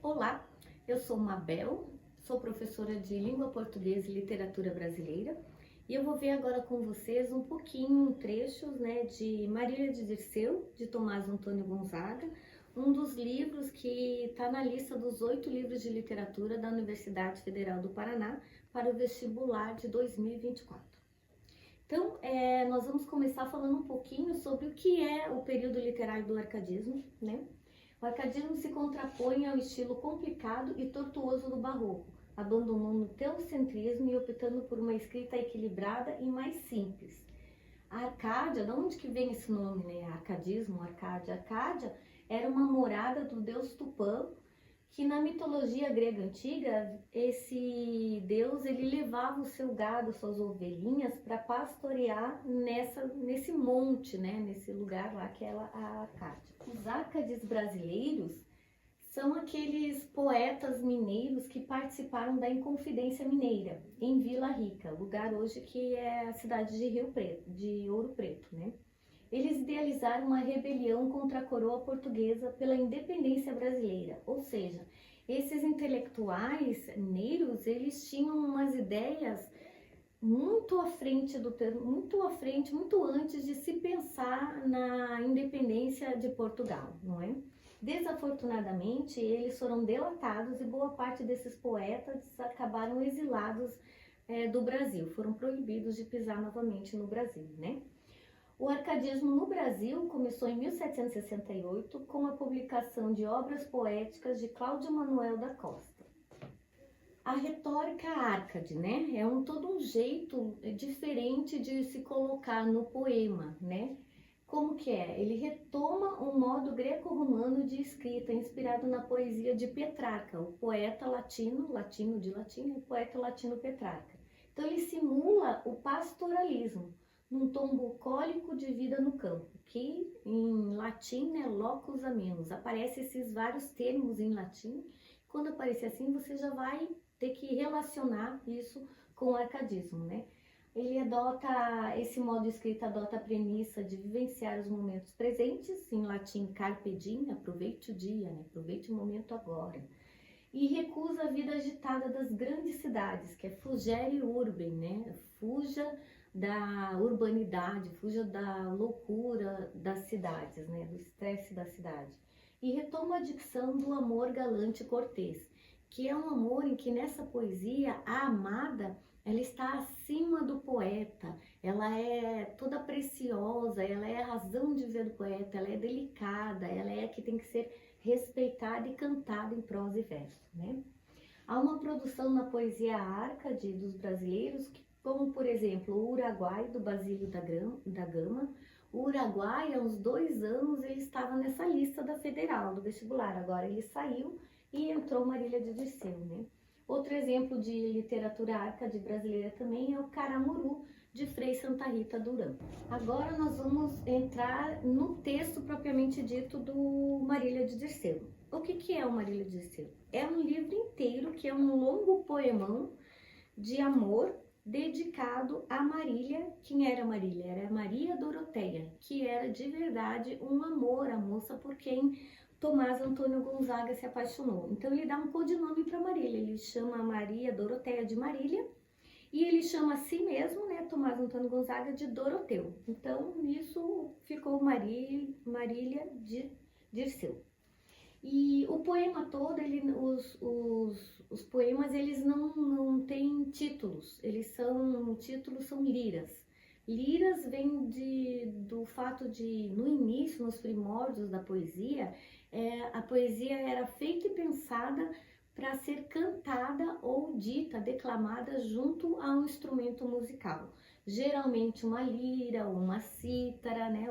Olá, eu sou Mabel, sou professora de Língua Portuguesa e Literatura Brasileira e eu vou ver agora com vocês um pouquinho, trechos, de Marília de Dirceu, de Tomás Antônio Gonzaga, um dos livros que está na lista dos 8 livros de literatura da Universidade Federal do Paraná para o vestibular de 2024. Então, nós vamos começar falando um pouquinho sobre o que é o período literário do arcadismo, né? O arcadismo se contrapõe ao estilo complicado e tortuoso do barroco, abandonando o teocentrismo e optando por uma escrita equilibrada e mais simples. A Arcádia, de onde que vem esse nome, né? Arcadismo, Arcádia. Arcádia era uma morada do deus Tupã, que na mitologia grega antiga, esse deus ele levava o seu gado, suas ovelhinhas, para pastorear nesse monte, né? Nesse lugar lá que é a Arcádia. Os Árcades brasileiros são aqueles poetas mineiros que participaram da Inconfidência Mineira, em Vila Rica, lugar hoje que é a cidade de Rio Preto, de Ouro Preto, né? Eles idealizaram uma rebelião contra a coroa portuguesa pela independência brasileira, ou seja, esses intelectuais mineiros, eles tinham umas ideias muito à frente muito antes de se pensar na independência de Portugal, não é? Desafortunadamente, eles foram delatados e boa parte desses poetas acabaram exilados do Brasil, foram proibidos de pisar novamente no Brasil, né? O arcadismo no Brasil começou em 1768 com a publicação de obras poéticas de Cláudio Manuel da Costa. A retórica árcade, né, é todo um jeito diferente de se colocar no poema, né? Como que é? Ele retoma um modo greco-romano de escrita inspirado na poesia de Petrarca, o poeta latino de latim, o poeta latino Petrarca. Então ele simula o pastoralismo, num tom bucólico de vida no campo, que em latim é locus amenus. Aparecem esses vários termos em latim. Quando aparecer assim, você já vai ter que relacionar isso com o arcadismo, né? Ele esse modo de escrita adota a premissa de vivenciar os momentos presentes, em latim carpe diem, aproveite o dia, né? Aproveite o momento agora. E recusa a vida agitada das grandes cidades, que é fugere urbem, né? Fuja da urbanidade, fuja da loucura das cidades, né? Do estresse da cidade. E retoma a dicção do amor galante e cortês, que é um amor em que nessa poesia a amada ela está acima do poeta, ela é toda preciosa, ela é a razão de ver do poeta, ela é delicada, ela é a que tem que ser respeitada e cantada em prosa e verso, né? Há uma produção na poesia árcade dos brasileiros, como por exemplo o Uruguai, do Basílio da Gama. O Uruguai, há uns 2 anos, ele estava nessa lista da Federal, do vestibular, agora ele saiu e entrou Marília de Dirceu, né? Outro exemplo de literatura árcade brasileira também é o Caramuru, de Frei Santa Rita Durão. Agora nós vamos entrar no texto propriamente dito do Marília de Dirceu. O que é o Marília de Dirceu? É um livro inteiro que é um longo poemão de amor dedicado a Marília. Quem era Marília? Era Maria Doroteia, que era de verdade um amor, a moça por quem Tomás Antônio Gonzaga se apaixonou. Então ele dá um codinome para Marília, ele chama Maria Doroteia de Marília e ele chama a si mesmo, né, Tomás Antônio Gonzaga, de Doroteu. Então nisso ficou Marília de Dirceu. E o poema todo, os poemas, eles não têm títulos, títulos são liras. Liras vem do fato de, no início, nos primórdios da poesia, a poesia era feita e pensada para ser cantada ou dita, declamada junto a um instrumento musical. Geralmente uma lira ou uma cítara, né?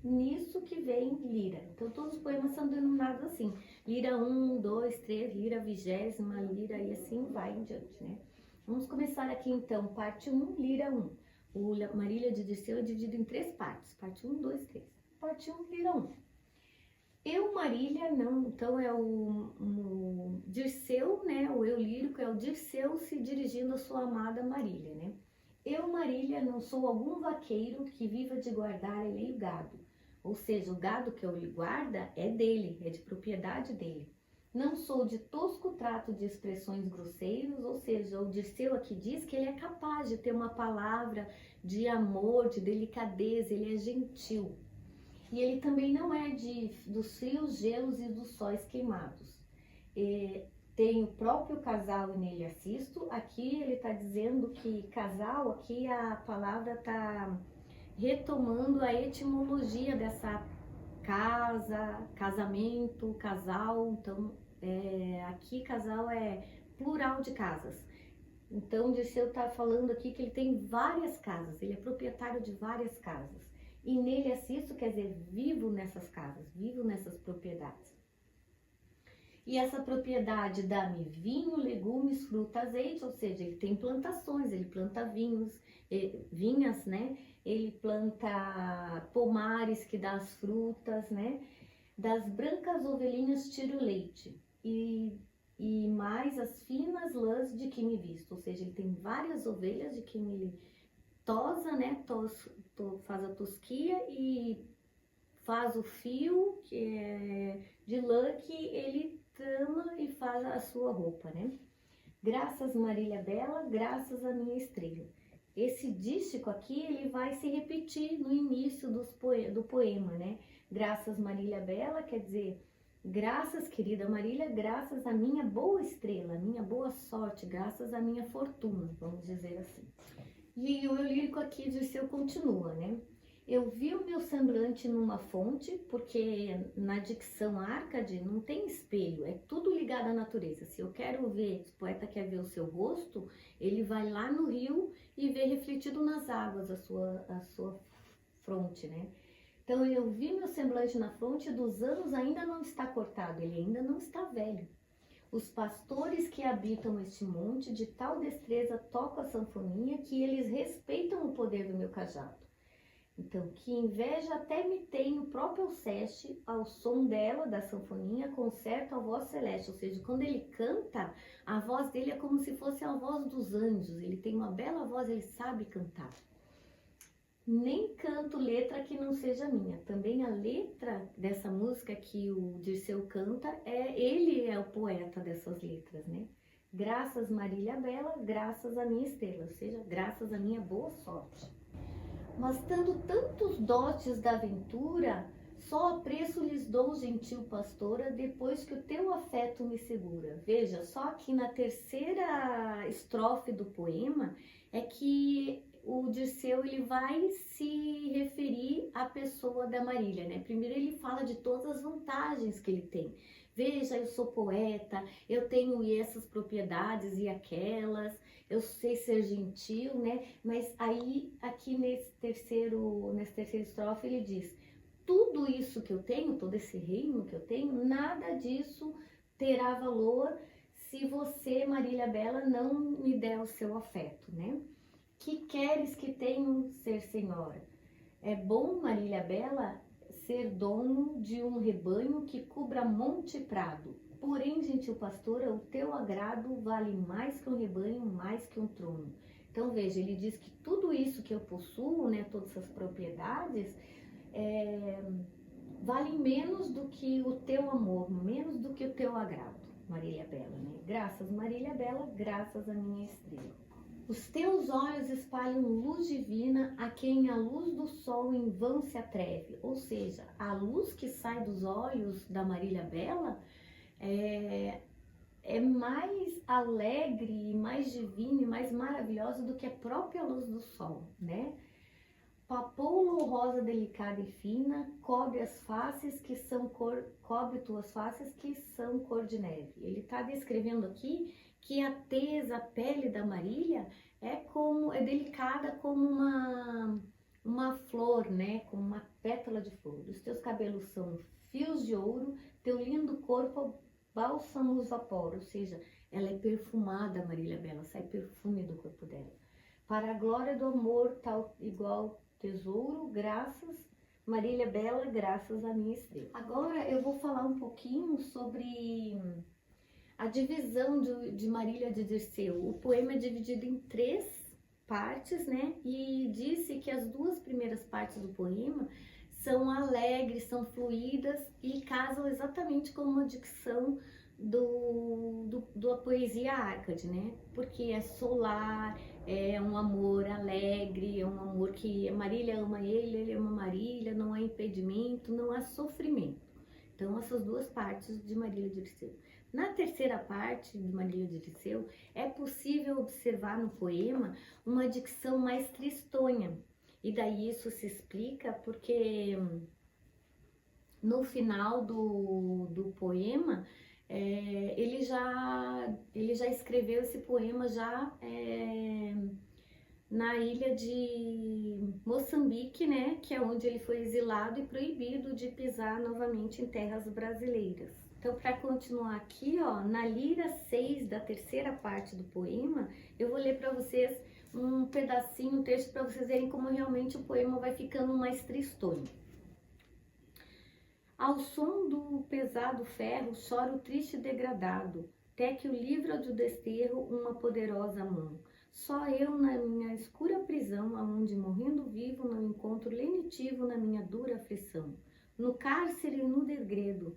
Nisso que vem lira. Então todos os poemas são denominados assim. Lira 1, 2, 3, lira 20ª, lira e assim vai em diante, né? Vamos começar aqui então, parte 1, lira 1. O Marília de Dirceu é dividido em 3 partes. Parte 1, 2, 3. Parte 1, lira 1. Eu, Marília, não, então é o Dirceu, né? O eu lírico é o Dirceu se dirigindo à sua amada Marília, né? Eu, Marília, não sou algum vaqueiro que viva de guardar alheio gado. Ou seja, o gado que ele guarda é dele, é de propriedade dele. Não sou de tosco trato de expressões grosseiros, ou seja, o Dirceu aqui diz que ele é capaz de ter uma palavra de amor, de delicadeza, ele é gentil. E ele também não é dos frios gelos e dos sóis queimados. Tem o próprio casal e nele assisto. Aqui ele está dizendo que casal, aqui a palavra está retomando a etimologia dessa casa, casamento, casal. Então, aqui casal é plural de casas. Então, o Dirceu está falando aqui que ele tem várias casas, ele é proprietário de várias casas. E nele assisto, quer dizer, vivo nessas casas, vivo nessas propriedades. E essa propriedade dá-me vinho, legumes, fruta, azeite, ou seja, ele tem plantações, ele planta vinhas, né? Ele planta pomares que dá as frutas, né? Das brancas ovelhinhas tiro leite e mais as finas lãs de que me visto, ou seja, ele tem várias ovelhas de que ele tosa, né? Faz a tosquia e faz o fio que é de lã que ele trama e faz a sua roupa, né? Graças Marília Bela, graças a minha estrela. Esse dístico aqui, ele vai se repetir no início do poema, né? Graças Marília Bela, quer dizer, graças querida Marília, graças à minha boa estrela, minha boa sorte, graças à minha fortuna, vamos dizer assim. E o lírico aqui de Dirceu continua, né? Eu vi o meu semblante numa fonte, porque na dicção Árcade não tem espelho, é tudo ligado à natureza. Se eu quero ver, se o poeta quer ver o seu rosto, ele vai lá no rio e vê refletido nas águas a sua fronte, né? Então eu vi meu semblante na fronte dos anos ainda não está cortado, ele ainda não está velho. Os pastores que habitam este monte de tal destreza tocam a sanfoninha que eles respeitam o poder do meu cajado. Então, que inveja até me tem o próprio Alceste, ao som dela, da sanfoninha, concerta a voz celeste. Ou seja, quando ele canta, a voz dele é como se fosse a voz dos anjos. Ele tem uma bela voz, ele sabe cantar. Nem canto letra que não seja minha. Também a letra dessa música que o Dirceu canta, ele é o poeta dessas letras, né? Graças Marília Bela, graças à minha estrela, ou seja, graças à minha boa sorte. Mas tendo tantos dotes da aventura, só apreço lhes dou, gentil pastora, depois que o teu afeto me segura. Veja, só aqui na terceira estrofe do poema é que o Dirceu ele vai se referir à pessoa da Marília, né? Primeiro ele fala de todas as vantagens que ele tem. Veja, eu sou poeta, eu tenho essas propriedades e aquelas, eu sei ser gentil, né? Mas aí, aqui nessa terceira estrofe, ele diz: tudo isso que eu tenho, todo esse reino que eu tenho, nada disso terá valor se você, Marília Bela, não me der o seu afeto, né? Que queres que tenho ser senhora? É bom, Marília Bela, ser dono de um rebanho que cubra monte e prado. Porém, gentil pastora, o teu agrado vale mais que um rebanho, mais que um trono. Então, veja, ele diz que tudo isso que eu possuo, né, todas essas propriedades, vale menos do que o teu amor, menos do que o teu agrado, Marília Bela, né? Graças, Marília Bela, graças à minha estrela. Os teus olhos espalham luz divina a quem a luz do sol em vão se atreve. Ou seja, a luz que sai dos olhos da Marília Bela é mais alegre, mais divina e mais maravilhosa do que a própria luz do sol, né? Papoulo rosa delicada e fina, cobre tuas faces que são cor de neve. Ele está descrevendo aqui que a tez, a pele da Marília é delicada como uma flor, né? Como uma pétala de flor. Os teus cabelos são fios de ouro, teu lindo corpo bálsamos vapor, ou seja, ela é perfumada, Marília Bela, sai perfume do corpo dela. Para a glória do amor, tal igual tesouro, graças, Marília Bela, graças à minha estrela. Agora eu vou falar um pouquinho sobre a divisão de Marília de Dirceu. O poema é dividido em 3 partes, né? E disse que as 2 primeiras partes do poema são alegres, são fluídas e casam exatamente com uma dicção da poesia Arcade, né? Porque é solar, é um amor alegre, é um amor que Marília ama ele ama Marília, não há impedimento, não há sofrimento. Então, essas duas partes de Marília de Dirceu. Na terceira parte de Marília de Dirceu, é possível observar no poema uma dicção mais tristonha. E daí isso se explica porque no final do poema, ele já escreveu esse poema já na ilha de Moçambique, né, que é onde ele foi exilado e proibido de pisar novamente em terras brasileiras. Então, para continuar aqui, ó, na lira 6 da terceira parte do poema, eu vou ler para vocês um pedacinho, um texto, para vocês verem como realmente o poema vai ficando mais tristonho. Ao som do pesado ferro, choro triste e degradado, até que o livra do desterro uma poderosa mão. Só eu na minha escura prisão, aonde morrendo vivo não encontro lenitivo na minha dura aflição. No cárcere e no degredo,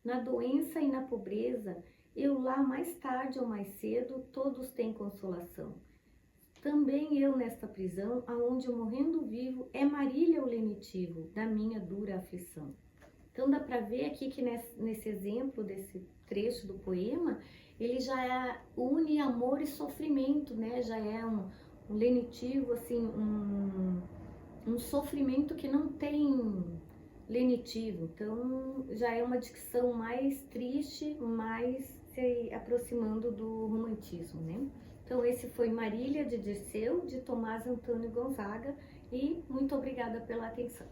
na doença e na pobreza, eu lá mais tarde ou mais cedo, todos têm consolação. Também eu nesta prisão, aonde morrendo vivo, é Marília o lenitivo da minha dura aflição. Então dá para ver aqui que nesse exemplo desse trecho do poema, ele já une amor e sofrimento, né? Já é um lenitivo, assim, um sofrimento que não tem lenitivo. Então já é uma dicção mais triste, mais se aproximando do romantismo, né? Então esse foi Marília de Dirceu, de Tomás Antônio Gonzaga, e muito obrigada pela atenção.